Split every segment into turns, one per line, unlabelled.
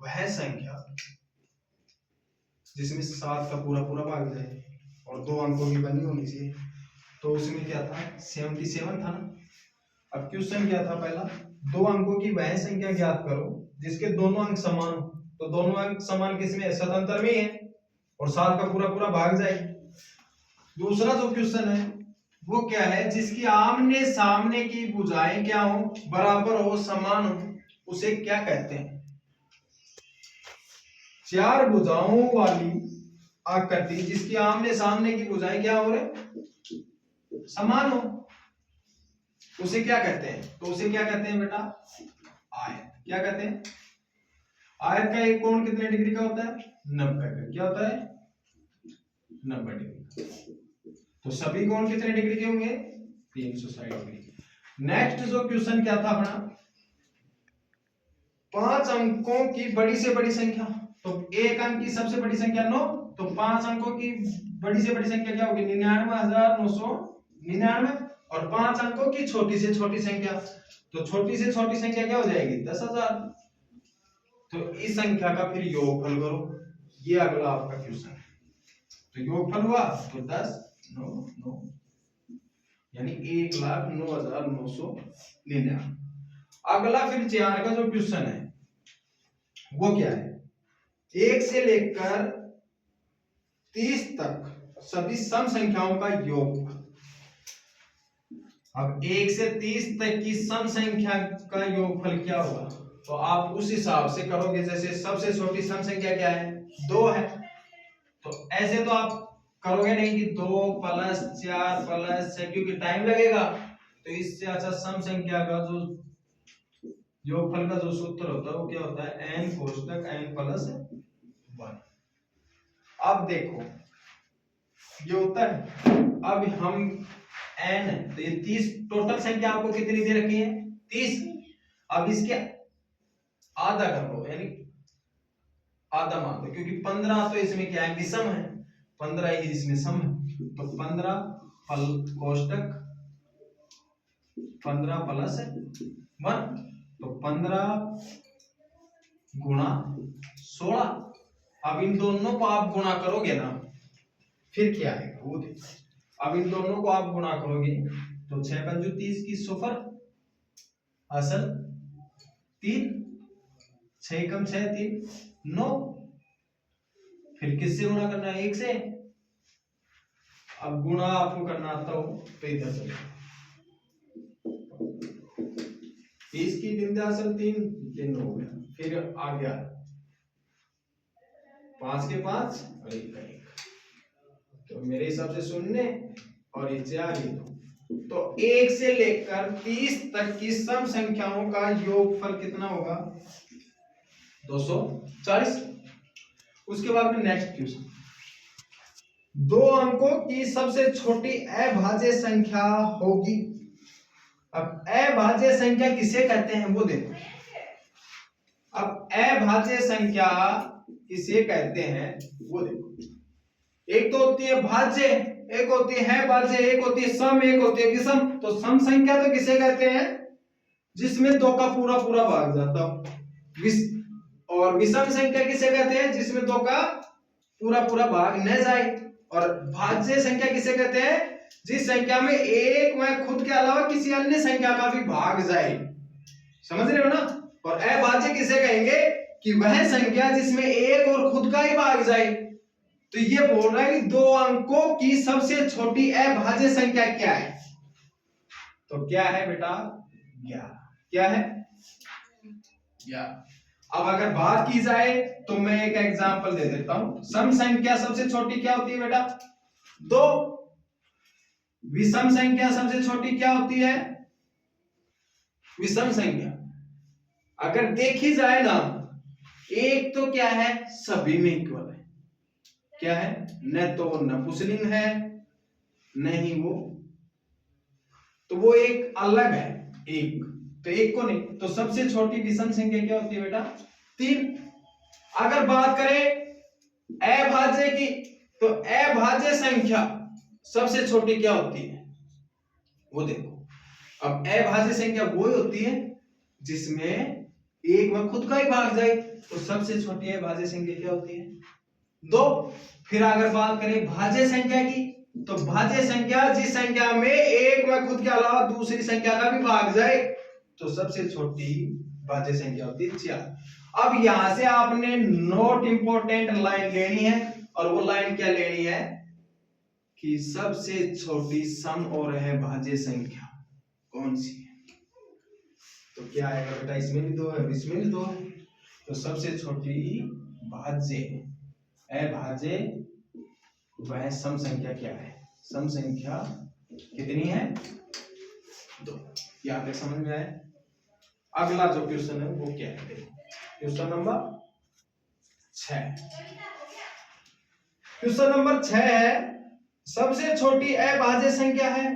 वह संख्या जिसमें 7 का पूरा पूरा भाग जाए और 2 अंकों की बनी होनी चाहिए, तो उसमें क्या था 77 था ना। अब क्वेश्चन क्या था पहला, 2 अंकों की वह संख्या ज्ञात करो जिसके दोनों अंक समान हो। तो दोनों अंक समान किसमें, स्वतंत्र में है और 7 का पूरा पूरा भाग जाए। दूसरा जो क्वेश्चन है वो क्या है, जिसकी आमने सामने की भुजाएं क्या हो, बराबर हो, समान हो, उसे क्या कहते हैं। 4 भुजाओं वाली आकृति जिसकी आमने सामने की भुजाएं क्या हो रहे, समान हो, उसे क्या कहते हैं। तो उसे क्या कहते हैं बेटा, आयत। क्या कहते हैं, आयत का एक कोण कितने डिग्री का होता है, 90 का। क्या होता है, 90 डिग्री। तो सभी कोण कितने डिग्री के होंगे, 360 डिग्री। नेक्स्ट जो क्वेश्चन क्या था अपना, 5 अंकों की बड़ी से बड़ी संख्या। तो एक अंक की सबसे बड़ी संख्या 9, तो 5 अंकों की बड़ी से बड़ी संख्या क्या होगी, 99,999। और 5 अंकों की छोटी से छोटी संख्या, तो छोटी से छोटी संख्या क्या हो जाएगी, 10,000। तो इस संख्या का फिर योगफल करो, ये अगला आपका क्वेश्चन है। तो योगफल हुआ तो 10 9 9 यानी 1,09,999। अगला फिर 4 का जो क्वेश्चन है वो क्या है, 1 से लेकर 30 तक सभी सम संख्याओं का योग। अब 1 से 30 तक की सम संख्या का योगफल क्या होगा, तो आप उस हिसाब से करोगे। जैसे सबसे छोटी सम संख्या क्या है, 2 है, तो ऐसे तो आप करोगे नहीं कि 2 + 4 + 6, क्योंकि टाइम लगेगा। तो इससे अच्छा सम संख्या का जो योगफल का जो सूत्र होता है वो क्या होता है, n कोष्टक n + 1। अब देखो ये होता है, अब हम n है तो ये 30 टोटल संख्या आपको कितनी दे रखी है, 30। अब इसके आधा कर लो, यानी आधा मान लो, क्योंकि 15 तो इसमें क्या है, विषम है, 15 ही इसमें सम है। तो 15 कोष्टक 15 + 1, तो 15 गुणा 16। अब इन दोनों को आप गुणा करोगे ना, फिर क्या आएगा वो देखो। अब इन दोनों को आप गुणा करोगे तो 6 × 5 = 30 की सुफर असल 3, 6 × 6 = 3 9। फिर किससे गुणा करना है, 1 से। अब गुणा आपको करना आता हो तो इधर चले, 30 की बिंदासल 3 हो गया। फिर आ गया 5 के 5 और 1 का 1, तो मेरे हिसाब से 0 और ये 4 ही 2। तो 1 से लेकर 30 तक की सम संख्याओं का योगफल कितना होगा, 240। उसके बाद में नेक्स्ट क्वेश्चन, 2 अंकों की सबसे छोटी अभाज्य संख्या होगी। अब अभाज्य संख्या किसे कहते हैं वो देखो। अब अभाज्य संख्या किसे कहते हैं वो देखो। एक तो होती है भाज्य, एक होती है भाज्य, एक होती है सम, एक होती है विषम। तो सम संख्या तो किसे कहते हैं, जिसमें 2 का पूरा पूरा भाग जाता हो। और विषम संख्या किसे कहते हैं, जिसमें 2 का पूरा पूरा भाग न जाए। और भाज्य संख्या किसे कहते हैं, जिस संख्या में एक व खुद के अलावा किसी अन्य संख्या का भी भाग जाए। समझ रहे हो ना। और अभाज्य किसे कहेंगे, कि वह संख्या जिसमें एक और खुद का ही भाग जाए। तो ये बोल रहा है कि 2 अंकों की सबसे छोटी अभाज्य संख्या क्या है, तो क्या है बेटा, 11। क्या है, 11। अब अगर बात की जाए तो मैं एक एग्जांपल दे देता हूं। सम संख्या सबसे छोटी क्या होती है बेटा, 2। विषम संख्या सबसे छोटी क्या होती है, विषम संख्या। अगर देखी जाए ना, एक तो क्या है, सभी में इक्वल है। क्या है, न तो वो नपुंसकलिंग है न ही वो, तो वो एक अलग है। एक तो एक को नहीं, तो सबसे छोटी विषम संख्या क्या होती है बेटा, 3। अगर बात करें अभाज्य की, तो अभाज्य संख्या सबसे छोटी क्या होती है वो देखो। अब अभाज्य संख्या वो होती है जिसमें एक में खुद का ही भाग जाए, तो सबसे छोटी अभाज्य संख्या क्या होती है? 2। फिर अगर बात करें भाज्य संख्या की, तो भाज्य संख्या जिस संख्या में एक में खुद के अलावा दूसरी संख्या का भी भाग जाए, तो सबसे छोटी भाज्य संख्या होती है 4। अब यहां से आपने नोट इंपॉर्टेंट लाइन लेनी है, और वो लाइन क्या लेनी है कि सबसे छोटी सम और अभाज्य संख्या कौन सी है। तो क्या आएगा बेटा, इसमें भी 2 है, इसमें भी 2 है, तो सबसे छोटी भाज्य अभाज्य वह सम संख्या क्या है? सम संख्या कितनी है? 2। यहाँ पे समझ में आया? अगला जो क्वेश्चन है वो क्या है? Question number 6। क्वेश्चन नंबर 6 है, सबसे छोटी अभाज्य संख्या है।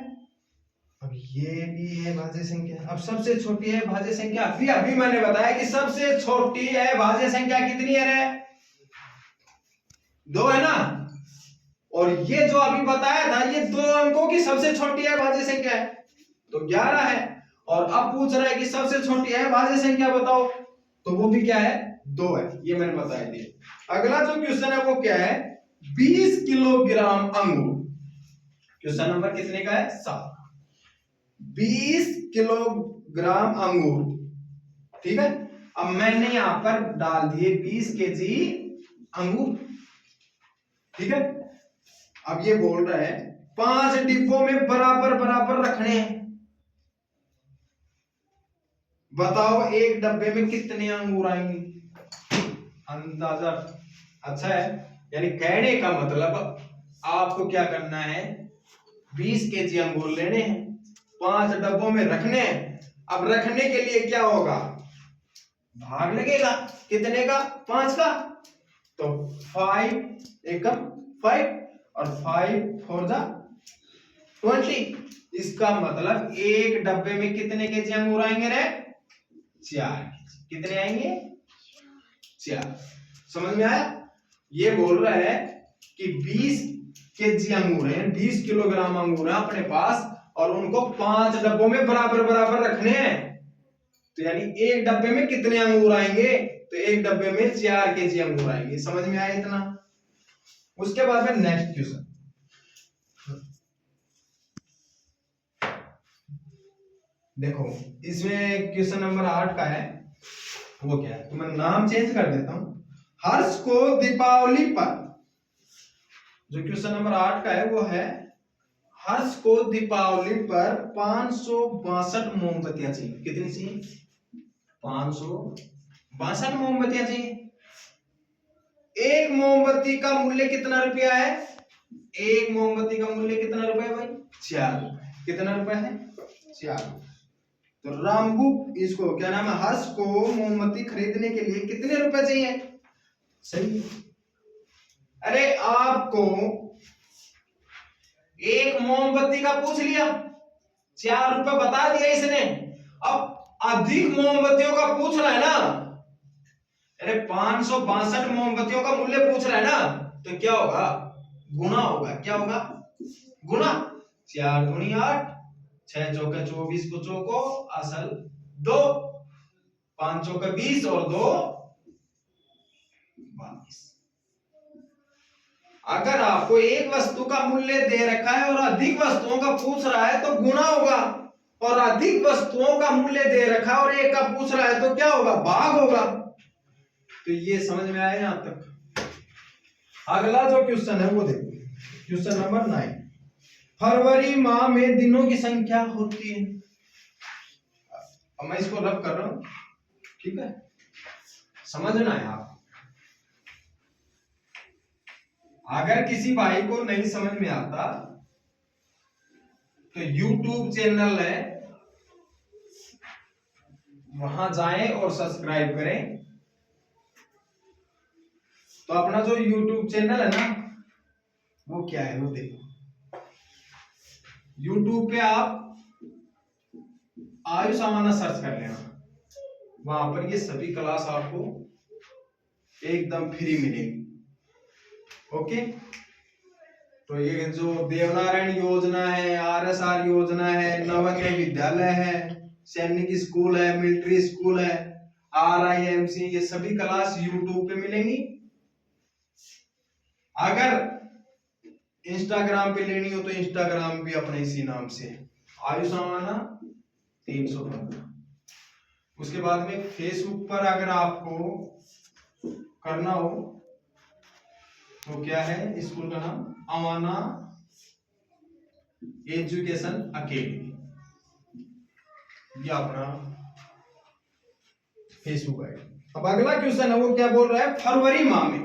अब ये भी अभाज्य संख्या। अब सबसे छोटी अभाज्य संख्या अभी मैंने बताया कि सबसे छोटी अभाज्य संख्या कितनी है रे? 2 है ना। और ये जो अभी बताया था, ये 2 अंकों की सबसे छोटी अभाज्य संख्या है, तो 11 है। और अब पूछ रहा है कि सबसे छोटी अभाज्य संख्या बताओ, तो वो भी क्या है? 2 है। ये मैंने बताया दिया। अगला जो क्वेश्चन है वो क्या है? 20 किलोग्राम अंगूर। क्वेश्चन नंबर कितने का है? 7। 20 किलोग्राम अंगूर, ठीक है। अब मैंने यहां पर डाल दिए 20 केजी अंगूर, ठीक है। अब ये बोल रहा है 5 डिब्बों में बराबर बराबर रखने हैं। बताओ एक डब्बे में कितने अंगूर आएंगे? अंदाजा अच्छा है। यानी कहने का मतलब आपको क्या करना है, 20 केजी अंगूर लेने हैं, 5 डब्बों में रखने हैं। अब रखने के लिए क्या होगा? भाग लगेगा। कितने का? 5 का। तो 5 एकम 5 और 5 4 जा 20। इसका मतलब एक डब्बे में कितने केजी अंगूर आएंगे रे? 4। कितने आएंगे? 4। समझ में आया? ये बोल रहा है कि 20 केजी अंगूर है, 20 किलोग्राम अंगूर है अपने पास, और उनको 5 डब्बों में बराबर बराबर रखने हैं। तो यानी एक डब्बे में कितने अंगूर आएंगे? तो एक डब्बे में 4 केजी अंगूर आएंगे। समझ में आया इतना? उसके बाद में नेक्स्ट क्वेश्चन देखो, इसमें क्वेश्चन नंबर 8 का है। वो क्या है, तो मैं नाम चेंज कर देता हूं। हर्ष को दीपावली पर, जो क्वेश्चन नंबर 8 का है वो है, हर्ष को दीपावली पर 562 मोमबत्तियां चाहिए। कितनी चाहिए? 562 मोमबत्तियां चाहिए। एक मोमबत्ती का मूल्य कितना रुपया है? एक मोमबत्ती का मूल्य कितना रुपया है भाई? 4 रुपए। कितना रुपया है? 4। तो रामबू, इसको क्या नाम है, हर्ष को मोमबत्ती खरीदने के लिए कितने रुपए चाहिए? सही। अरे आपको एक मोमबत्ती का पूछ लिया, 4 रुपए बता दिया इसने। अब अधिक मोमबत्तियों का पूछ रहा है ना, अरे 562 मोमबत्तियों का मूल्य पूछ रहा है ना, तो क्या होगा? गुना होगा। क्या होगा? गुना। 4 दूनी 8, 6 चौके 24 को चौको असल 2, 5 चौके 20 और 2 22। अगर आपको एक वस्तु का मूल्य दे रखा है और अधिक वस्तुओं का पूछ रहा है तो गुना होगा, और अधिक वस्तुओं का मूल्य दे रखा है और एक का पूछ रहा है तो क्या होगा? भाग होगा। तो ये समझ में आया यहां तक? अगला जो क्वेश्चन है वो देखो, क्वेश्चन नंबर 9। फरवरी माह में दिनों की संख्या होती है। अब मैं इसको रब कर रहा हूं, ठीक है, समझना है आप। अगर किसी भाई को नहीं समझ में आता तो YouTube चैनल है, वहां जाएं और सब्सक्राइब करें। तो अपना जो YouTube चैनल है ना, वो क्या है वो देखो। YouTube पे आप आयुष सामाना सर्च कर लेना, वहां पर ये सभी क्लास आपको एकदम फ्री मिलेगी। ओके। तो ये जो देवनारायण योजना है, RSR योजना है, नवोदय विद्यालय है, सैनिक स्कूल है, मिलिट्री स्कूल है, RIMC, ये सभी क्लास यूट्यूब पे मिलेंगी। अगर इंस्टाग्राम पे लेनी हो तो इंस्टाग्राम भी अपने इसी नाम से है, आयुष अमाना 315। उसके बाद में फेसबुक पर अगर आपको करना हो तो क्या है स्कूल का नाम, अमाना एजुकेशन अकेडमी, ये अपना फेसबुक आईडी। अब अगला क्वेश्चन है वो क्या बोल रहा है, फरवरी माह में,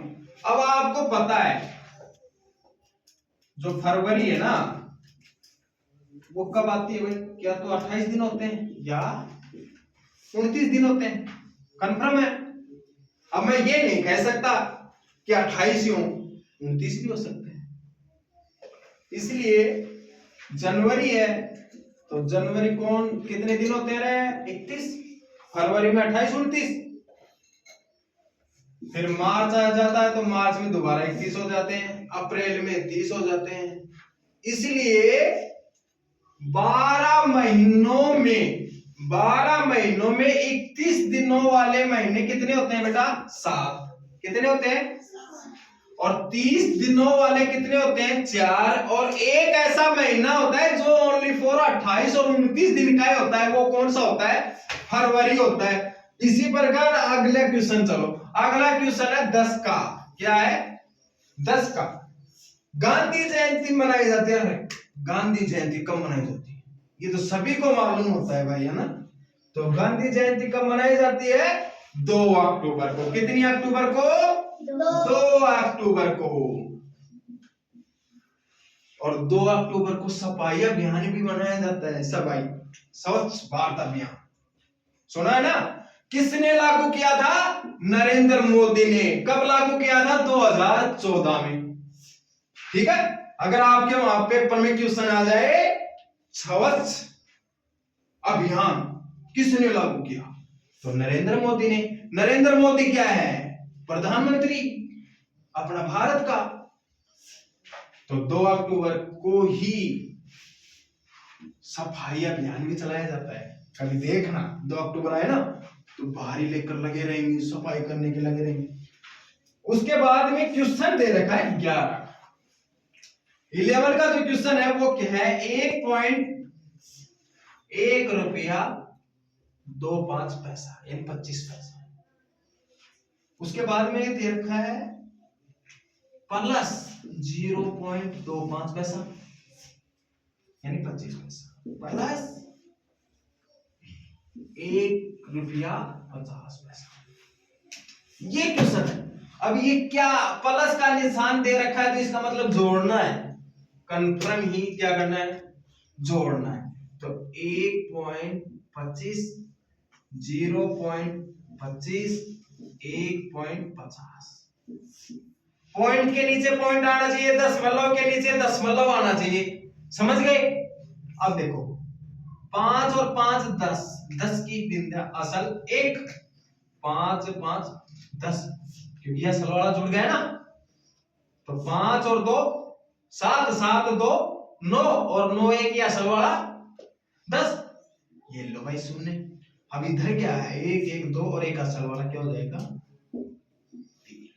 अब आपको पता है जो फरवरी है ना वो कब आती है भाई, क्या तो 28 दिन होते हैं या 29 दिन होते हैं, कंफर्म है। अब मैं ये नहीं कह सकता कि 28 ही हो, 29 भी हो सकते हैं। इसलिए जनवरी है तो जनवरी कौन कितने दिन होते हैं, 31, फरवरी में 28 29, फिर मार्च आ जाता है तो मार्च में दोबारा 31 हो जाते हैं, अप्रैल में 30 हो जाते हैं। इसलिए 12 महीनों में 31 दिनों वाले महीने कितने होते हैं बेटा, 7। कितने होते हैं, और 30 दिनों वाले कितने होते हैं, 4। और एक ऐसा महीना होता है जो ओनली फॉर 28 और 29 दिन का ही होता है, वो कौन सा होता है, फरवरी होता है। इसी प्रकार अगला क्वेश्चन, चलो अगला क्वेश्चन है 10 का, क्या है 10 का, गांधी जयंती मनाई जाती है। गांधी जयंती कब मनाई जाती है, ये तो सभी को मालूम होता है भाई, है ना। तो गांधी जयंती कब मनाई जाती है, 2 अक्टूबर को। कितनी अक्टूबर को, 2 अक्टूबर को। और 2 अक्टूबर को सफाई अभियान भी मनाया जाता है, सफाई स्वच्छ भारत अभियान, सुना है ना। किसने लागू किया था, नरेंद्र मोदी ने। कब लागू किया था, 2014 में। ठीक है, अगर आपके वहां पेपर में क्वेश्चन आ जाए स्वच्छ अभियान किसने लागू किया, तो नरेंद्र मोदी ने। नरेंद्र मोदी क्या है, प्रधानमंत्री अपना भारत का। तो 2 अक्टूबर को ही सफाई अभियान भी चलाया जाता है। कभी देखना 2 अक्टूबर आए ना तो बाहरी लेकर लगे रहेंगे, सफाई करने के लगे रहेंगे। उसके बाद में क्वेश्चन दे रखा है 11 का जो क्वेश्चन है वो क्या है, 1 रुपया 25 पैसा यानी 25 पैसा। उसके बाद में दे रखा है प्लस 0.25 पैसा यानी 25 पैसा, प्लस 1 रुपया 50 पैसा। ये क्वेश्चन है। अब ये क्या, प्लस का निशान दे रखा है तो इसका मतलब जोड़ना है, कंफर्म ही क्या करना है, जोड़ना है। तो 1.25 0.25 1.50, पॉइंट के नीचे पॉइंट आना चाहिए, दशमलव के नीचे दशमलव आना चाहिए, समझ गए। अब देखो 5 और 5 10, 10 की बिंदा असल 1, 5 5 10, क्योंकि यह असल वाला जुड़ गया ना। तो 5 और 2 7, 7 2 9, और 9 1 ये असल वाला 10। ये लो भाई शून्य। अब इधर क्या है, 1 1 2 और 1 असल वाला क्या हो जाएगा, 3।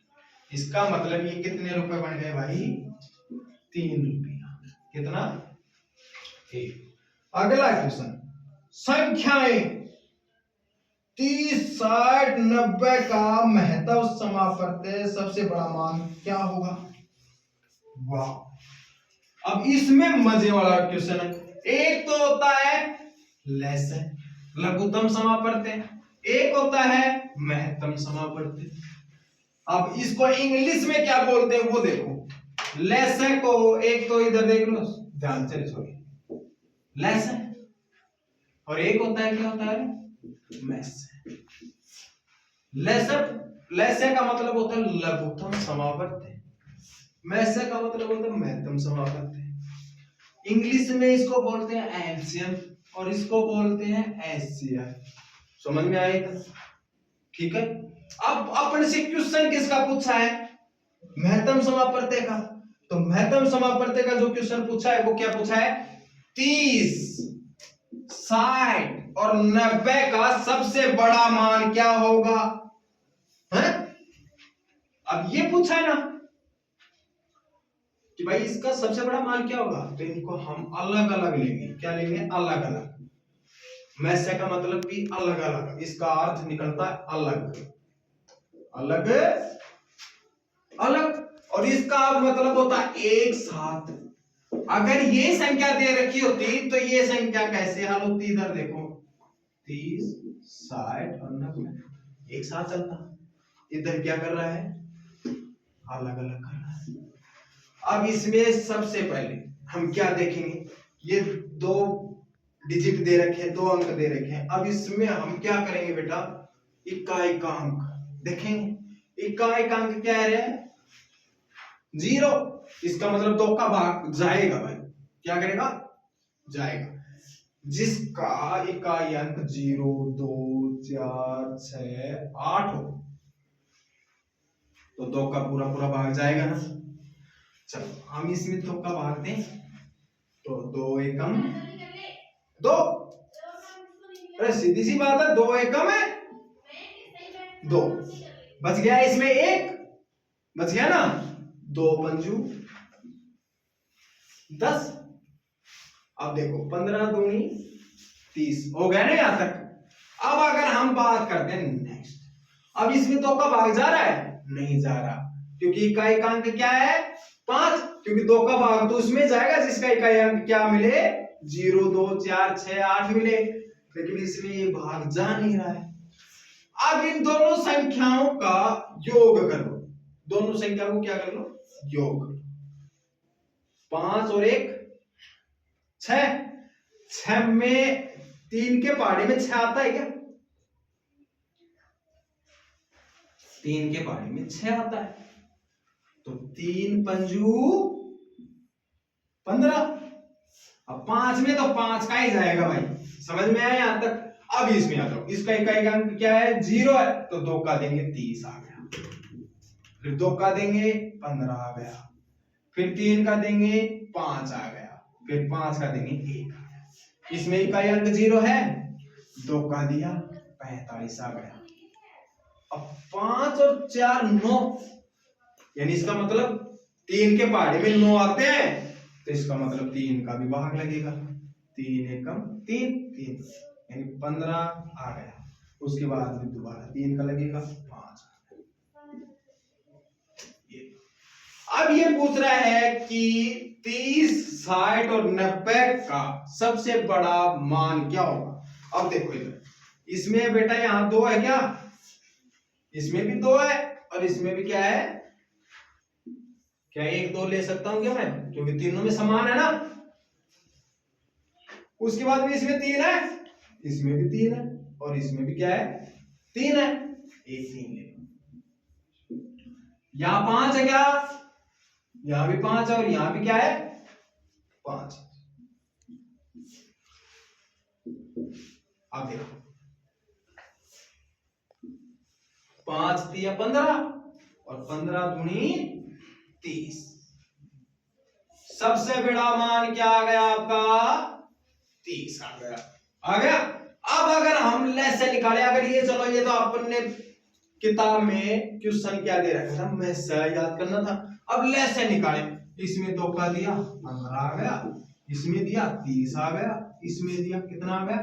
इसका मतलब ये कितने रुपए बन गए भाई, 3 रुपया। कितना, 1। अगला क्वेश्चन, संख्याएं 30 60 90 का महत्व समापत्ति सबसे बड़ा मान क्या होगा। वाह, अब इसमें मजे वाला क्वेश्चन है। एक तो होता है लेसन, लघुत्तम समापत्ति, एक होता है महत्तम समापत्ति। अब इसको इंग्लिश में क्या बोलते हैं वो देखो। लेसन को एक तो इधर देख लो, ध्यान से छोड़िए, लेसन, और एक होता है क्या होता है, मैस। लेसन का मतलब होता है लघुत्तम समापत्ति, मैसे का मतलब होता है महत्तम समापत्ति। इंग्लिश में इसको बोलते हैं एलसीएम और इसको बोलते हैं एचसीएफ। समझ में आया था, ठीक है। अब अपन से क्वेश्चन किसका पूछा है, महत्तम समापत्ति का। तो महत्तम समापत्ति का जो क्वेश्चन पूछा है वो क्या पूछा है, 30 60 और 90 का सबसे बड़ा मान क्या होगा है? अब ये पूछा है ना कि भाई इसका सबसे बड़ा मान क्या होगा, तो इनको हम अलग अलग लेंगे। क्या लेंगे? अलग अलग। मैसे का मतलब भी अलग अलग, इसका अर्थ निकलता है अलग अलग अलग, और इसका मतलब होता है एक साथ। अगर ये संख्या दे रखी होती तो ये संख्या कैसे हल होती? इधर देखो 30, 60 और 90 एक साथ चलता। इधर क्या कर रहा है? अलग अलग कर रहा है। अब इसमें सबसे पहले हम क्या देखेंगे, ये दो डिजिट दे रखे हैं, दो अंक दे रखे हैं। अब इसमें हम क्या करेंगे बेटा, इकाई का अंक देखेंगे। इकाई का अंक क्या है? 0। इसका मतलब 2 का भाग जाएगा भाई, क्या करेगा? जाएगा। जिसका इकाई अंक 0, 2, 4, 6, 8 हो तो 2 का पूरा पूरा भाग जाएगा ना। चलो हम इसमें 2 का भाग दें तो 2 एकम 2। अरे सीधी सी बात है, 2 एकम है 2। बच गया इसमें 1, बच गया ना। 2 पंजू 10। अब देखो 15 दूनी 30 हो गया ना यहां तक। अब अगर हम बात करते हैं नेक्स्ट, अब इसमें 2 का भाग जा रहा है? नहीं जा रहा, क्योंकि इकाई का अंक क्या है? 5। क्योंकि 2 का भाग तो उसमें जाएगा जिसका इकाई अंक क्या मिले? 0, 2, 4, 6, 8 मिले, लेकिन इसमें ये भाग जा नहीं रहा है। अब इन दोनों संख्याओं का योग करो। दोनों संख्याओं को क्या कर लो? योग। 5 और 1 6। 6 में 3 के पहाड़े में 6 आता है क्या? 3 के पहाड़े में 6 आता है, तो 3 पंजू 15। अब 5 में तो 5 का ही जाएगा भाई, समझ में आया यहां तक? अब इसमें आ जाओ, इसका इकाई अंक क्या है? 0 है, तो 2 का देंगे 30 आ गया, फिर 2 का देंगे 15 आ गया, फिर 3 का देंगे 5 आ गया, फिर 5 का देंगे 1 आ गया। इसमें इकाई अंक 0 है, 2 का दिया 45 आ गया। अब 5 और 4 9, यानी इसका मतलब 3 के पहाड़े में 9 आते हैं, तो इसका मतलब 3 का भी भाग लगेगा। 3 एकम 3 3, यानी 15 आ गया। उसके बाद में दोबारा 3 का लगेगा 5। अब ये पूछ रहा है कि 30, 60 और 90 का सबसे बड़ा मान क्या होगा। अब देखो इधर, इसमें बेटा यहां 2 है क्या? इसमें भी 2 है, और इसमें भी क्या है? क्या 1 2 ले सकता हूं क्या मैं? क्योंकि तीनों में समान है ना। उसके बाद में इसमें 3 है, इसमें भी 3 है, और इसमें भी क्या है? 3 है। एक 3 ले लो। यहां 5 है क्या? यहां भी 5 है, और यहां भी क्या है? 5। अब देखो 5 3 15, और 15 दूनी 30। सबसे बड़ा मान क्या आ गया आपका? 30 आ गया। आ गया। अब अगर हम लेसे निकाले, अगर ये चलो ये तो अपन किताब में क्वेश्चन क्या दे रखा था, मैं याद करना था। अब लेसे निकाले, इसमें 2 का दिया 15 आ गया, इसमें दिया 30 आ गया, इसमें दिया कितना आ गया?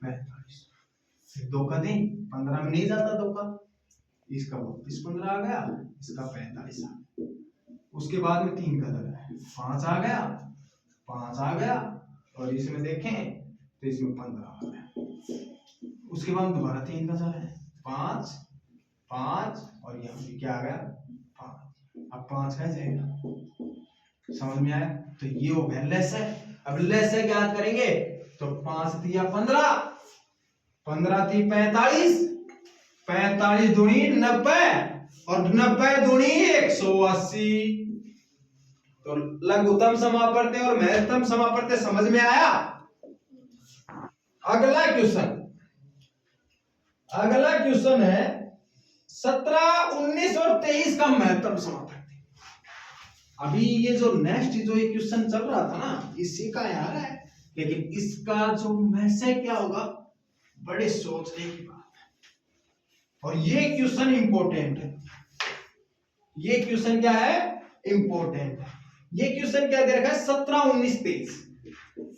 45। 2 का दें, 15 में नहीं जाता 2 का, इसका 32 15 आ गया, इसका 45 आ गया। उसके बाद में 3 का लगा है, 5 आ गया, 5 आ गया, और इसमें देखें तो इसमें 15 आ गया। उसके बाद दोबारा 3 का चला है, 5 5, और यहाँ भी क्या आ गया? 5। अब 5 का जाएगा, समझ में आया? तो ये हो गया लेस है। अब लेस है ज्ञात करेंगे, तो 5 दिया 15, 15 थी 45, 45 दूनी 90, और 90 दूनी 180। तो लघुत्तम समापवर्ती और महत्तम समापवर्ती समझ में आया? अगला क्वेश्चन है 17, 19 और 23 का महत्तम समापवर्ती। अभी ये जो नेक्स्ट जो ये क्वेश्चन चल रहा था ना, इसी का यार है। लेकिन इसका जो मैसेज क्या होगा, बड़े सोचने की बात है। और ये क्वेश्चन इंपॉर्टेंट है, ये क्वेश्चन क्या है, इंपॉर्टेंट है। ये क्वेश्चन क्या दे रखा है, 17, 19, 23,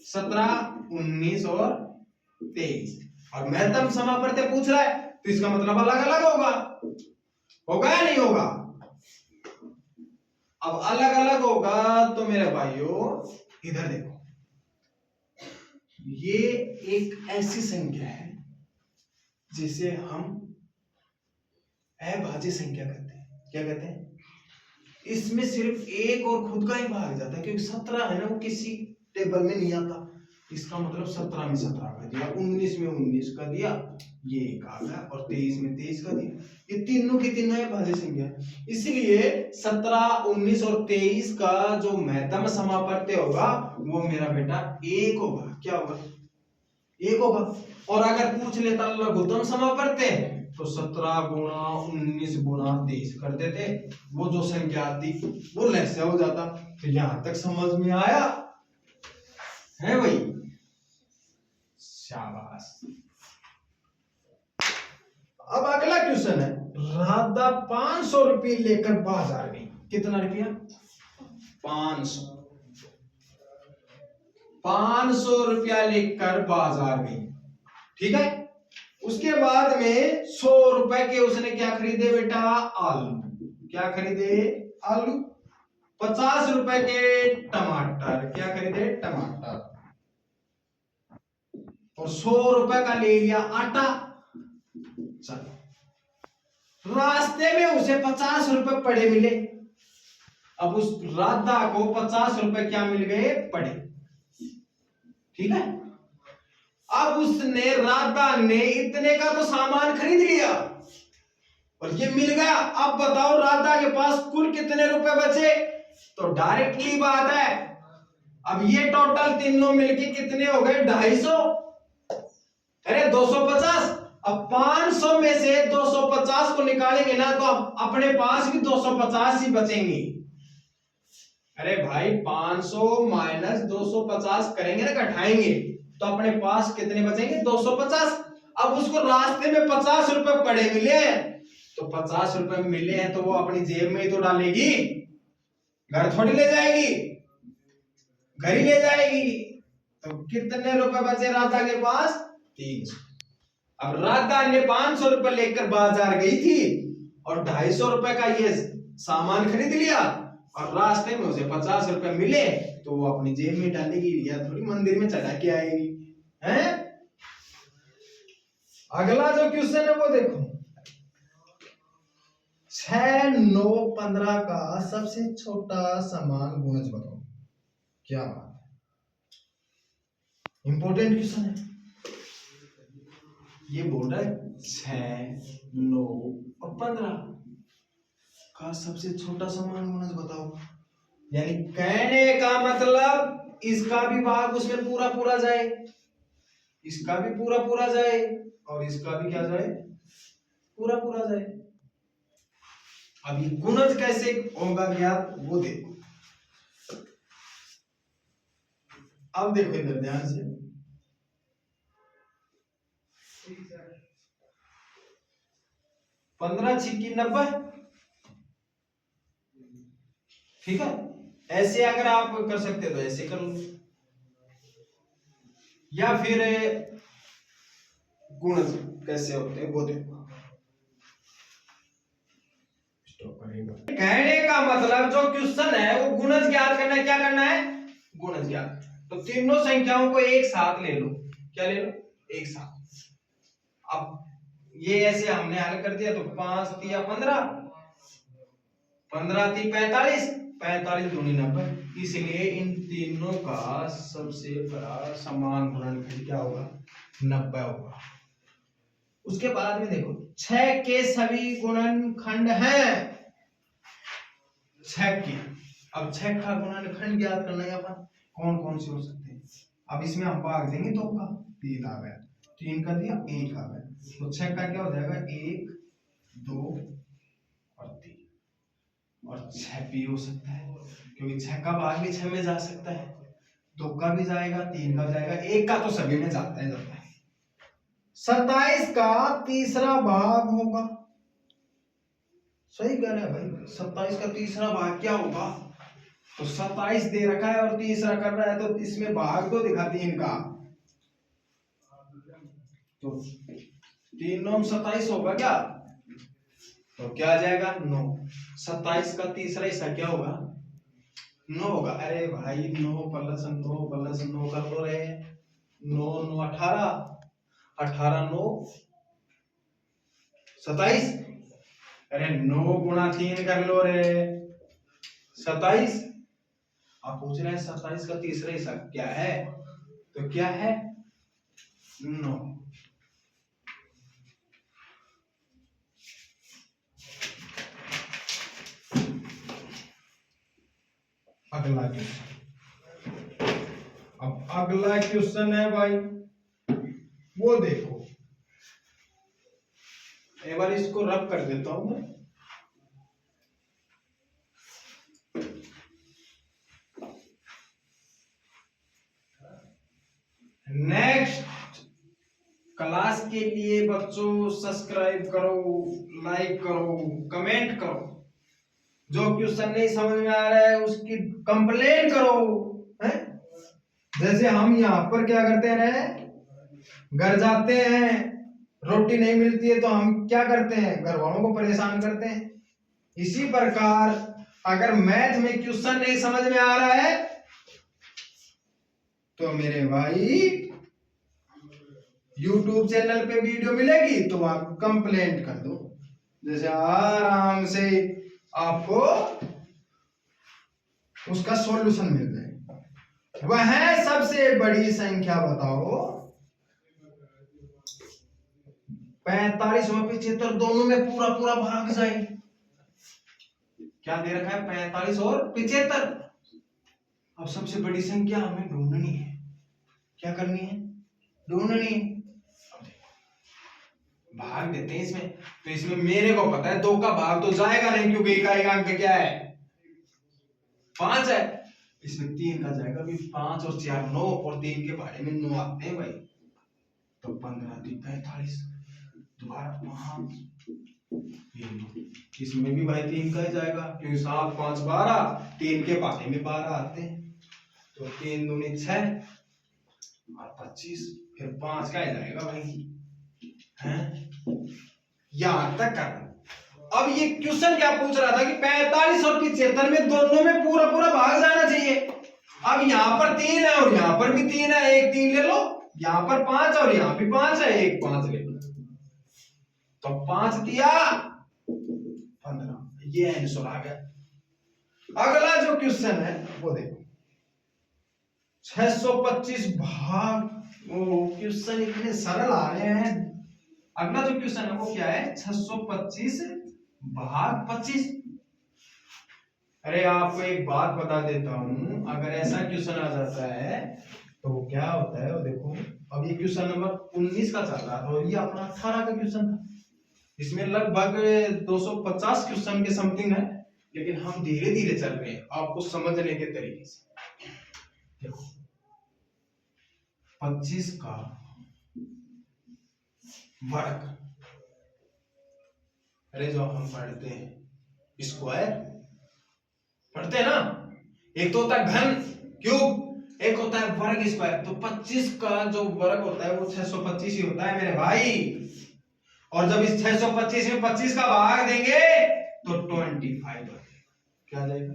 17, 19 और 23, और महत्तम समापवर्त्य पूछ रहा है, तो इसका मतलब अलग अलग होगा, होगा या नहीं होगा। अब अलग अलग होगा तो मेरे भाइयों इधर देखो, ये एक ऐसी संख्या है जिसे हम अभाज्य संख्या कहते हैं। क्या कहते हैं, इसमें सिर्फ एक और खुद का ही भाग जाता है, क्योंकि 17 है ना, वो किसी टेबल में नहीं आता। इसका मतलब 17 में 17 का दिया, 19 में 19 का दिया, ये एक आ गया, और 23 में 23 का दिया। ये तीनों की तीनों है भाज्य संख्या, इसलिए 17, 19 और 23 का जो महत्तम समापवर्त्य होगा वो मेरा बेटा एक होगा। क्या होगा, एक होगा। और अगर पूछ लेता लघुत्तम समापवर्त्य तो 17 गुणा 19 गुणा 23 कर देते, वो जो संख्या आती वो लैसे हो जाता। तो यहां तक समझ में आया है भाई, शाबाश। अब अगला क्वेश्चन है, राधा 500 रुपये लेकर बाजार गई। कितना रुपया, 500, 500 रुपया लेकर बाजार गई, ठीक है। उसके बाद में 100 रुपए के उसने क्या खरीदे बेटा, आलू। क्या खरीदे, आलू। 50 रुपए के टमाटर, क्या खरीदे, टमाटर। और 100 रुपए का ले लिया आटा। चलो, रास्ते में उसे 50 रुपए पड़े मिले। अब उस राधा को 50 रुपए क्या मिल गए, पड़े, ठीक है। अब उसने, राधा ने इतने का तो सामान खरीद लिया और ये मिल गया। अब बताओ राधा के पास कुल कितने रुपए बचे, तो डायरेक्टली बात है, अब ये टोटल तीनों मिलके कितने हो गए, 250। अरे 250। अब 500 में से 250 को निकालेंगे ना तो अपने पास भी 250 ही बचेंगे। अरे भाई 500 माइनस 250 करेंगे ना, घटाएंगे, तो अपने पास कितने बचेंगे, 250। अब उसको रास्ते में 50 रुपए पड़े मिले, तो 50 रुपए मिले हैं तो वो अपनी जेब में ही तो डालेगी, घर थोड़ी ले जाएगी, घर ही ले जाएगी। तो कितने रुपए बचे राधा के पास, 300। अब राधा ने 500 रुपए लेकर बाजार गई थी और 250 रुपए का ये सामान खरीद लिया, और रास्ते में उसे 50 रुपए मिले, तो वो अपनी जेब में डालेगी या थोड़ी मंदिर में चढ़ा के आएगी, हैं। अगला जो क्वेश्चन है वो देखो, 6, 9, 15 का सबसे छोटा समान गुणज बताओ। क्या बात है, इंपॉर्टेंट क्वेश्चन है। ये बोल रहा है 6, 9 और 15 का सबसे छोटा समान गुणज बताओ। यानी कहने का मतलब इसका भी भाग उसमें पूरा पूरा जाए, इसका भी पूरा पूरा जाए, और इसका भी क्या जाए, पूरा पूरा जाए। अभी गुणज कैसे होगा ज्ञात, वो देखो। अब देखो इधर ध्यान से, 15 छिक्की 90, ठीक है। ऐसे अगर आप कर सकते हो तो ऐसे कर लो, या फिर गुणज कैसे होते हैं वो देखो। कहने का मतलब जो क्वेश्चन है वो गुणज ज्ञात करना है। क्या करना है, गुणज ज्ञात। तो तीनों संख्याओं को एक साथ ले लो। क्या ले लो, एक साथ। अब ये ऐसे हमने हल कर दिया, तो 5 तिया 15, 15 ती 45, 45 दूनी 90। इसलिए इन तीनों का सबसे बड़ा समान गुणनखंड क्या होगा, 90 होगा। उसके बाद में देखो 6 के सभी गुणनखंड हैं, 6 के। अब 6 का गुणनखंड ज्ञात करना है अपन, कौन कौन से हो सकते हैं। अब इसमें हम भाग देंगे तो का 3 आ गया, 3 का दिया 1 आ गया, तो 6 का क्या हो जाएगा, 1, 2 और 3, और 6 भी हो सकता है, क्योंकि 6 का भाग भी 6 में जा सकता है। 2 का भी जाएगा, 3 का जाएगा, 1 का तो सभी में जाता है। 27 का तीसरा भाग होगा। सही कह रहे हैं भाई, 27 का तीसरा भाग क्या होगा? तो 27 दे रखा है और तीसरा कर रहा है, तो इसमें भाग तो दिखा 3 का, तो 3 9 27 होगा क्या? तो क्या आ जाएगा? 9। 27 का तीसरा हिस्सा क्या होगा? 9 होगा। अरे भाई 9 प्लस 9 प्लस 9 कर लो रे, 9 9 18, 18 9 27। अरे 9 गुणा 3 कर लो रे, 27। आप पूछ रहे हैं 27 का तीसरा हिस्सा क्या है? तो क्या है? 9। अगला क्वेश्चन, अब अगला क्वेश्चन है भाई, वो देखो, एक बार इसको रब कर देता हूं मैं। नेक्स्ट क्लास के लिए बच्चों सब्सक्राइब करो, लाइक करो, कमेंट करो। जो क्वेश्चन नहीं समझ में आ रहा है उसकी कंप्लेन करो, है? जैसे हम यहाँ पर क्या करते रहे, घर जाते हैं, रोटी नहीं मिलती है तो हम क्या करते हैं? घर वालों को परेशान करते हैं। इसी प्रकार अगर मैथ में क्वेश्चन नहीं समझ में आ रहा है तो मेरे भाई YouTube चैनल पे वीडियो मिलेगी तो आप कंप्लेंट कर दो, जैसे आराम से आपको उसका सॉल्यूशन मिल जाए। वह सबसे बड़ी संख्या बताओ, 45 और 75 दोनों में पूरा पूरा भाग जाए। क्या दे रखा है? 45 और 75। अब सबसे बड़ी संख्या हमें ढूंढनी है। क्या करनी है? ढूंढनी है। भाग देते हैं इसमें, तो इसमें मेरे को पता है 2 का भाग तो जाएगा नहीं, क्योंकि इकाई अंक क्या है? 5 है। इसमें 3 का जाएगा भी, 5 और 4 9, और 3 के भाड़े में 9 आते हैं भाई, तो 15 3 45, दोबारा 5, इसमें भी भाई 3 का ही जाएगा, क्योंकि 7 5 12, 3 के भाड़े में 12 आते हैं, तो 3 दूनी 6 और 25, फिर 5 का ही जाएगा भाई, हैं? यहां तक करना। अब ये क्वेश्चन क्या पूछ रहा था कि 45 और 75 में दोनों में पूरा पूरा भाग जाना चाहिए। अब यहाँ पर 3 है और यहाँ पर भी 3 है, एक 3 ले लो, यहाँ पर 5 और यहाँ भी 5 है, एक 5 ले लो, तो 5 दिया 15, ये आंसर आ गया। अगला जो क्वेश्चन है वो देखो, 625 भाग, वो क्वेश्चन इतने सरल आ रहे हैं। अगला जो क्वेश्चन है वो क्या है? 625 भाग 25। अरे आपको एक बात बता देता हूं, अगर ऐसा क्वेश्चन आ जाता है तो क्या होता है वो देखो। अब ये क्वेश्चन नंबर 19 का चल रहा था और ये अपना 18 का क्वेश्चन था। इसमें लगभग 250 क्वेश्चन के समथिंग है, लेकिन हम धीरे धीरे चल रहे हैं आपको समझने के तरीके से। देखो 25 का वर्ग, अरे जो हम पढ़ते हैं स्क्वायर पढ़ते हैं ना, एक तो होता है घन क्यूब, एक होता है वर्ग स्क्वायर। तो 25 का जो वर्ग होता है वो 625 ही होता है मेरे भाई। और जब इस 625 में 25 का भाग देंगे तो 25 क्या आ जाएगा?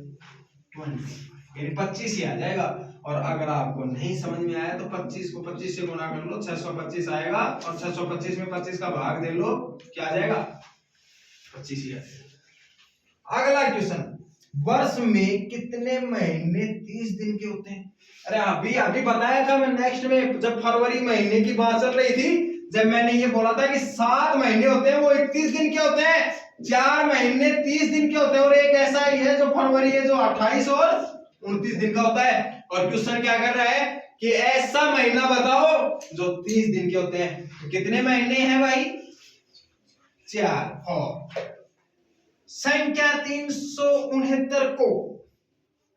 20, यानी 25 ही आ जाएगा। और अगर आपको नहीं समझ में आया तो 25 को 25 से गुना कर लो, 625 आएगा, और 625 में 25 का भाग दे लो, क्या आ जाएगा? 25 ही आ जाएगा। अगला क्वेश्चन, वर्ष में कितने महीने 30 दिन के होते हैं? अरे अभी अभी बताया था मैं नेक्स्ट में, जब फरवरी महीने की बात चल रही थी, जब मैंने ये बोला था कि 7 महीने होते हैं वो 31 दिन के होते हैं, 4 महीने 30 दिन के होते हैं, और एक ऐसा ही है जो फरवरी है जो 28 और 29 दिन का होता है। और क्वेश्चन क्या कर रहा है कि ऐसा महीना बताओ जो 30 दिन के होते हैं। तो कितने महीने हैं भाई? 4। और संख्या 369 को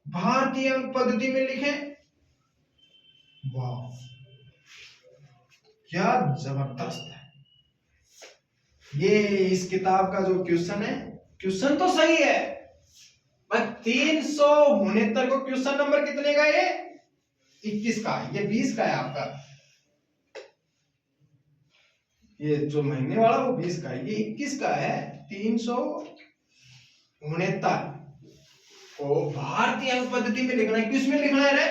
भारतीय अंक पद्धति में लिखें। वाह, क्या जबरदस्त है। ये इस किताब का जो क्वेश्चन है, क्वेश्चन तो सही है, पर 369 को क्वेश्चन नंबर कितने का ये 21 का, ये 20 का है आपका। ये जो महीने वाला वो 20 का है, ये 21 का है। 369 को भारतीय अंक पद्धति में लिखना है। किस में लिखना है रे?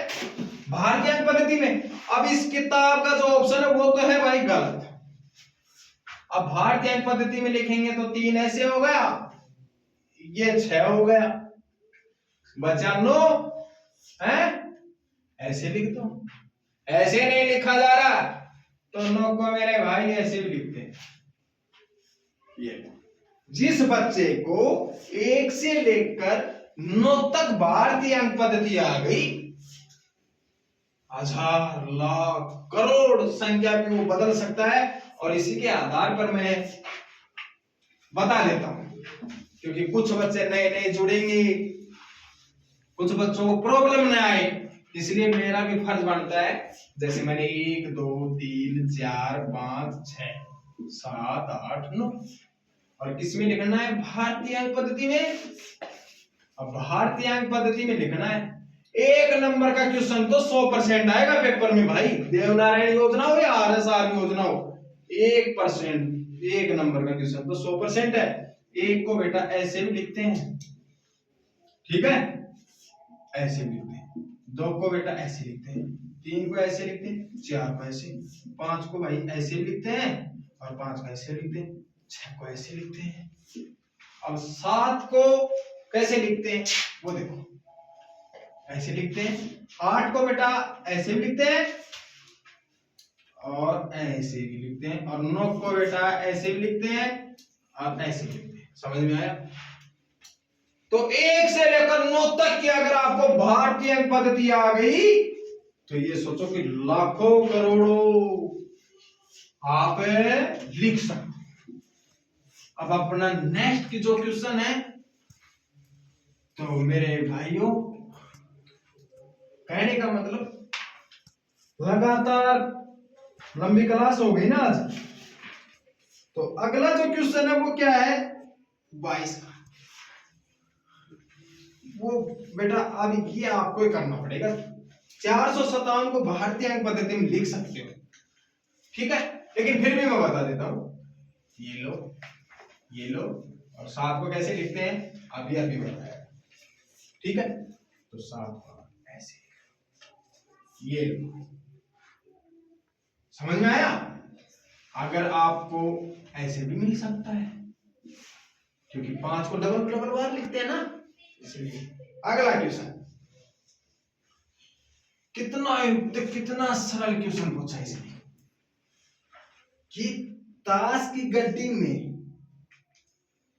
भारतीय अंक पद्धति में। अब इस किताब का जो ऑप्शन है वो तो है भाई गलत। अब भारतीय अंक पद्धति में लिखेंगे तो 3 ऐसे हो गया, ये 6 हो गया, बचा 9 है, ऐसे लिख दो। ऐसे नहीं लिखा जा रहा तो 9 को मेरे भाई ऐसे भी लिखते हैं। ये जिस बच्चे को 1 से लेकर 9 तक भारतीय अंक पद्धति आ गई, हजार लाख करोड़ संख्या भी वो बदल सकता है। और इसी के आधार पर मैं बता देता हूं, क्योंकि कुछ बच्चे नए नए जुड़ेंगे, कुछ बच्चों को प्रॉब्लम न आए, इसलिए मेरा भी फर्ज बनता है। जैसे मैंने 1 2 3 4 5 6 7 8 9 और किसमें लिखना है? भारतीय अंक पद्धति में। अब भारतीय अंक पद्धति में लिखना है। 1 नंबर का क्वेश्चन तो 100% आएगा पेपर में भाई, देवनारायण योजना हो या आरएसआर योजना हो, 1%, 1 नंबर का क्वेश्चन तो 100% है। 1 को बेटा ऐसे भी लिखते हैं, ठीक है, ऐसे भी लिखते हैं। 2 को बेटा ऐसे लिखते हैं, 3 को ऐसे लिखते हैं, 4 को ऐसे, 5 को भाई ऐसे भी लिखते हैं और 5 को ऐसे लिखते हैं, 6 को ऐसे लिखते हैं। अब 7 को कैसे लिखते हैं वो देखो, ऐसे लिखते हैं। 8 को बेटा ऐसे भी लिखते हैं और ऐसे भी लिखते हैं, और 9 को बेटा ऐसे भी लिखते हैं और ऐसे भी लिखते हैं। समझ में आया? तो 1 से लेकर 9 तक की अगर आपको भारतीय अंक पद्धति आ गई तो ये सोचो कि लाखों करोड़ों आप लिख सकते। अब अपना नेक्स्ट की जो क्वेश्चन है, तो मेरे भाइयों कहने का मतलब लगातार लंबी क्लास हो गई ना आज, तो अगला जो क्वेश्चन है वो क्या है? 22 का। वो बेटा अब ये आपको ही करना पड़ेगा। 457 को भारतीय अंक पद्धति में लिख सकते हो, ठीक है, लेकिन फिर भी मैं बता देता हूं, ये लो, ये लो, और 7 को कैसे लिखते हैं अभी अभी बताया, ठीक है। तो 7 को ऐसे, ये लो, समझ में आया? अगर आपको ऐसे भी मिल सकता है, क्योंकि 5 को डबल डबल बार लिखते हैं ना, इसलिए। अगला क्वेश्चन, कितना सरल क्वेश्चन पूछा इसने कि ताश की गड्डी में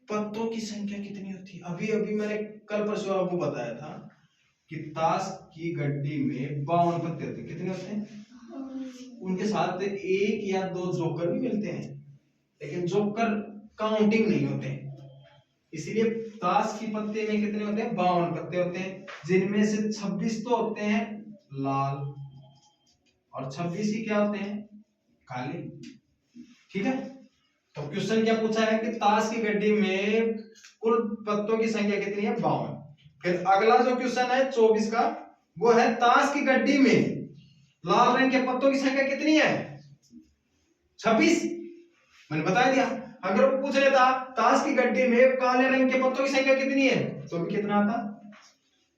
पत्तों की संख्या कितनी होती है। अभी अभी मैंने कल परसों आपको बताया था कि ताश की गड्डी में 52 पत्ते होते हैं। कितने होते हैं? उनके साथ 1 या 2 जोकर भी मिलते हैं, लेकिन जोकर काउंटिंग नहीं होते हैं। इसीलिए ताश की पत्ते में कितने होते हैं? 52 पत्ते होते हैं, जिनमें से 26 तो होते हैं लाल और 26 ही क्या होते हैं? काले, ठीक है। तो क्वेश्चन क्या पूछा है कि ताश की गड्डी में कुल पत्तों की संख्या कितनी है? 52। फिर अगला जो क्वेश्चन है 24 का, वो है ताश की गड्डी में लाल रंग के पत्तों की संख्या कितनी है? 26। मैंने बता दिया। अगर वो पूछ लेता ताश की गड्डी में काले रंग के पत्तों की संख्या कितनी है, तो भी कितना आता?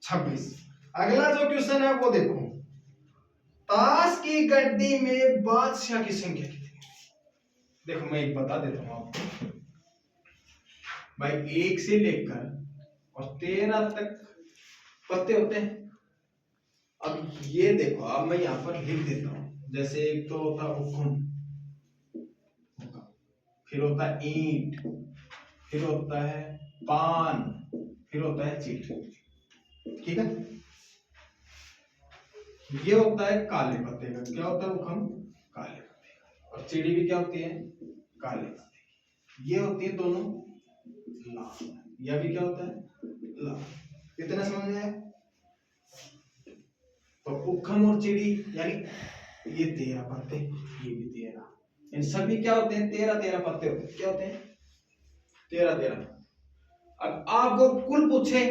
26। अगला जो क्वेश्चन है वो देखो, ताश की गड्डी में बादशाह की संख्या कितनी है? देखो मैं एक बता देता हूं आपको भाई, 1 से लेकर और 13 तक पत्ते होते हैं। अब ये देखो, अब मैं यहां पर लिख देता हूं, जैसे एक तो होता है हुक्म, फिर होता है ईंट, फिर होता है पान, फिर होता है चिट, ठीक है। ये होता है काले पत्ते का, क्या होता है हुक्म? काले पत्ते का। और चिड़ी भी क्या होती है? काले पत्ते की। ये होती है दोनों लाल, यह भी क्या होता है? लाल। कितना समझ में आया? तो उखम और चिड़ी यानी ये 13 पत्ते, ये भी 13, इन सभी क्या होते हैं 13 पत्ते होते हैं। क्या होते हैं 13। अब आपको कुल पूछे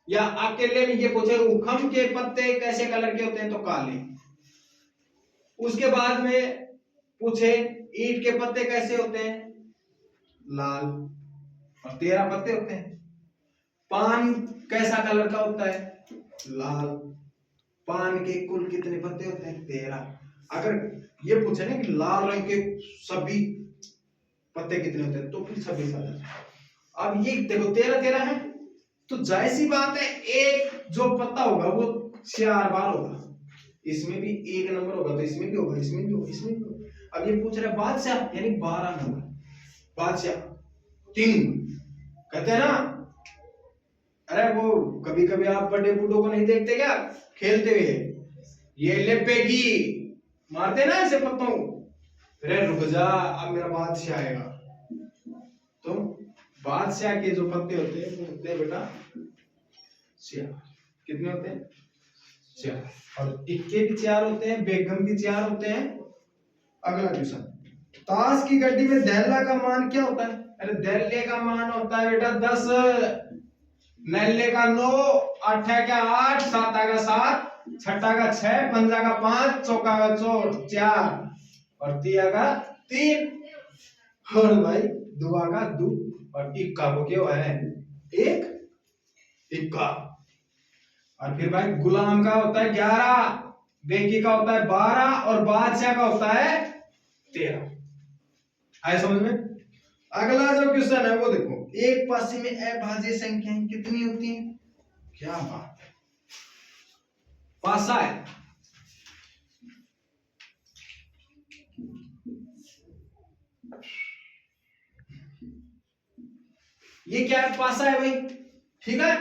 या अकेले में ये पूछे उखम के पत्ते कैसे कलर के होते हैं तो काले, उसके बाद में पूछे ईंट के पत्ते कैसे होते हैं लाल, और 13 पत्ते होते हैं। पान कैसा कलर का होता है लाल, पान के कुल कितने पत्ते होते हैं 13। अगर ये पूछे ना कि लाल रंग के सभी पत्ते कितने होते हैं तो फिर 26। अब ये देखो 13 है तो जाहिर सी बात है एक जो पत्ता होगा वो 4 बार होगा, इसमें भी 1 नंबर होगा तो इसमें भी होगा, इसमें भी होगा, इसमें भी होगा। अब ये पूछ रहा है बादशाह यानी 12 नंबर, बादशाह 3 कहते हैं ना। अरे वो कभी कभी आप बड़े बूढ़ों को नहीं देखते क्या खेलते हुए, ये लेपेगी मारते ना ऐसे पत्तों, अरे रुक जा अब मेरा बादशाह आएगा। तो बादशाह के जो पत्ते होते हैं वो होते हैं बेटा 4। कितने होते हैं 4, और इक्के भी 4 होते हैं, बेगम भी 4 होते हैं। अगला क्वेश्चन, ताश की गड्डी में दहला का मान क्या होता है? अरे दहले का मान होता है बेटा 10, नल्ले का 9, आठा का 8, साता का 7, छठा का 6, पंजा का 5, चौका का 4 और तिया का 3, और भाई दुआ का 2, और इक्का को क्या है 1 इक्का। और फिर भाई गुलाम का होता है 11, बेकी का होता है 12 और बादशाह का होता है 13। आए समझ में? अगला जो क्वेश्चन है वो देखो, एक पासे में अभाज्य संख्याएं कितनी होती हैं? क्या बात है, पासा है, ये क्या है पासा है भाई, ठीक है।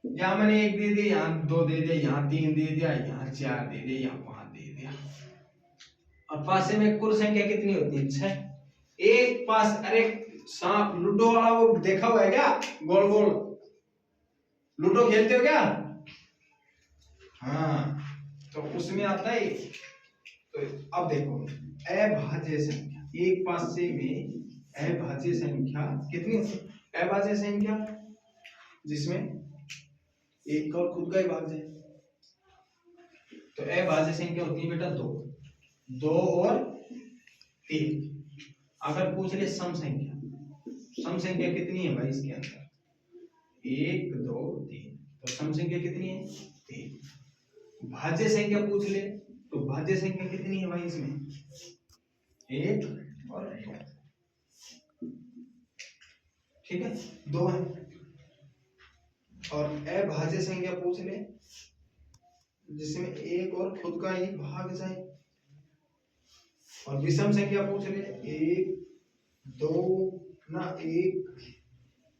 यहां मैंने 1 दे दिया, यहां 2 दे दिया, यहां 3 दे दिया, यहां 4 दे दिया, यहां 5 दे दिया। और पासे में कुल संख्या कितनी होती है 6। एक पास, अरे सांप लूडो वाला वो देखा हुआ है क्या, गोल गोल लूडो खेलते हो क्या? हाँ, तो उसमें आता है। तो अब देखो अभाज्य संख्या, एक पासे में अभाज्य संख्या कितनी होती है? अभाज्य संख्या जिसमें एक और खुद का ही भाज्य है, तो अभाज्य संख्या होती है बेटा 2 और 3। अगर पूछ ले सम संख्या, सम संख्या कितनी है भाई इसके अंदर 1 2 3, तो सम संख्या कितनी है 3। भाज्य संख्या पूछ ले तो भाज्य संख्या कितनी है भाई इसमें 1 और 2, ठीक है 2 है। और अभाज्य संख्या पूछ ले जिसमें एक और खुद का ही भाग जाए, और विषम संख्या पूछ ले 1 2 ना 1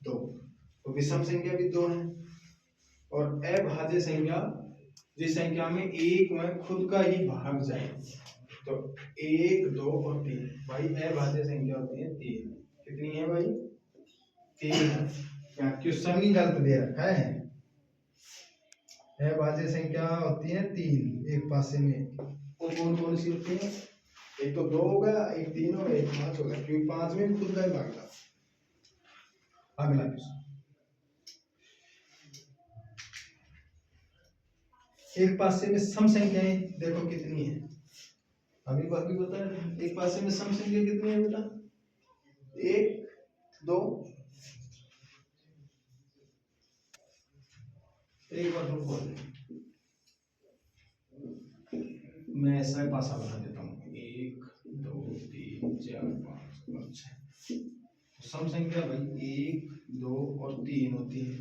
2, तो विषम संख्या भी 2 है। और अभाज्य संख्या जिस संख्या में एक में खुद का ही भाग जाए, तो 1 2 और 3, भाई अभाज्य संख्या होती है 3। कितनी है भाई 3। क्या क्वेश्चन नहीं गलत दे रखा है, अभाज्य संख्या होती है 3 एक पासे में। वो कौन कौन सी होती है? एक तो 2 हो गया, एक 3 हो गया, एक 5 हो गया, क्योंकि 5 में भी खुद का ही भाग था। अगला क्वेश्चन, एक पासे में सम संख्याएं देखो कितनी है, अभी बता रहे एक पासे में सम संख्या कितनी है बेटा 1 2, एक बार रुको मैं ऐसा पासा बना देता हूँ 1 2 3 4 5 6। सम संख्या भाई 1 2 और 3 होती है,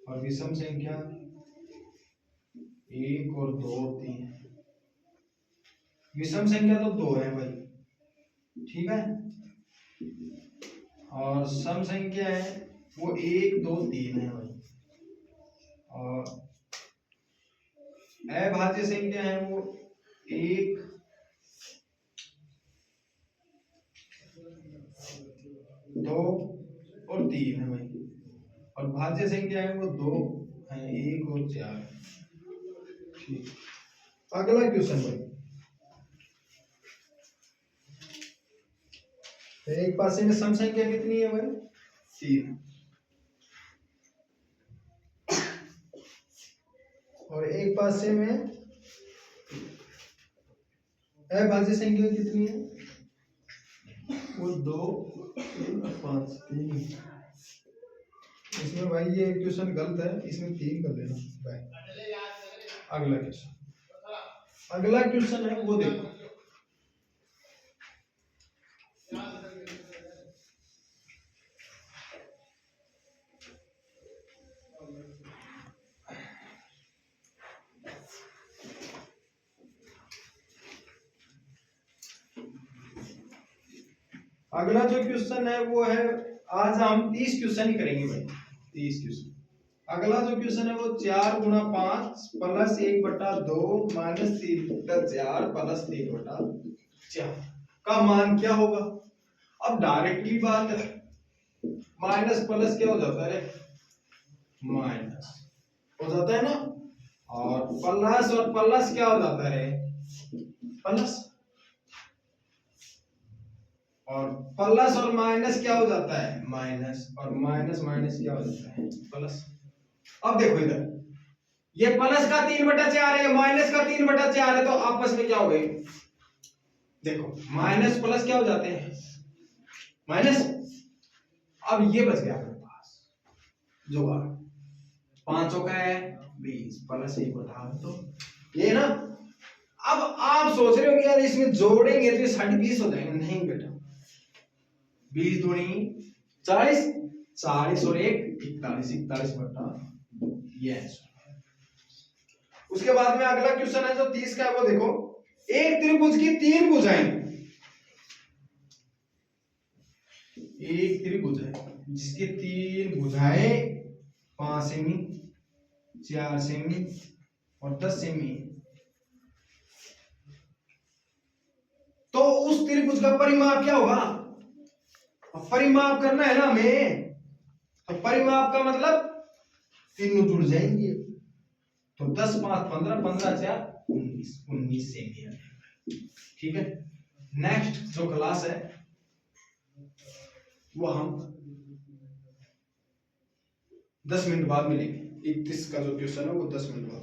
और विषम संख्या 1 और 2 होती है। विषम संख्या तो 2 है भाई, ठीक है, और सम संख्या है वो 1 2 3 है भाई, और अभाज्य संख्या है वो 1 2 और 3 है भाई, और भाज्य संख्या है वो 2 है 1 और 4। ठीक, अगला क्वेश्चन भाई, एक पासे में सम संख्या कितनी है भाई? 3, और एक पासे में अभाज्य संख्या कितनी है? वो 2, 5, 3। इसमें भाई ये क्वेश्चन गलत है, इसमें 3 कर देना भाई। अगला क्वेश्चन, अगला क्वेश्चन है वो देखो, अगला जो क्वेश्चन है वो है, आज हम 30 क्वेश्चन ही करेंगे भाई, 30 क्वेश्चन। अगला जो क्वेश्चन है वो 4 गुणा 5 प्लस 1/2 माइनस 3/4 प्लस 1/4 का मान क्या होगा? अब डायरेक्टली बात है, माइनस प्लस क्या हो जाता है? माइनस हो जाता है ना, और प्लस क्या हो जाता है? प्लस, और प्लस और माइनस क्या हो जाता है? माइनस, और माइनस माइनस क्या हो जाता है? प्लस। अब देखो इधर, ये प्लस का 3/4 है, माइनस का 3/4 है, तो आपस में क्या हो गए? देखो माइनस प्लस क्या हो जाते हैं? माइनस। अब ये बच गया अपने पास जुगाड़, 5 का है 20 प्लस 1/2, तो ये ना। अब आप सोच रहे हो कि यार इसमें जोड़ेंगे तो ये 20 हो जाएंगे, नहीं बेटा, 20 दूनी 40, 40 और 1 41, 41/2, ये आंसर। उसके बाद में अगला क्वेश्चन है जो 30 का है वो देखो, एक त्रिभुज की 3 भुजाएं, एक त्रिभुज है जिसकी 3 भुजाएं 5 सेमी, 4 सेमी और 10 सेमी, तो उस त्रिभुज का परिमाप क्या होगा? परिमाप करना है ना हमें, तो परिमाप का मतलब तीनों जुड़ जाएंगे, तो 10 5 15, 15 4 19, 19 सेमी। ठीक है, नेक्स्ट जो क्लास है वो हम 10 मिनट बाद मिलेंगे। 31 का जो क्वेश्चन है वो 10 मिनट बाद।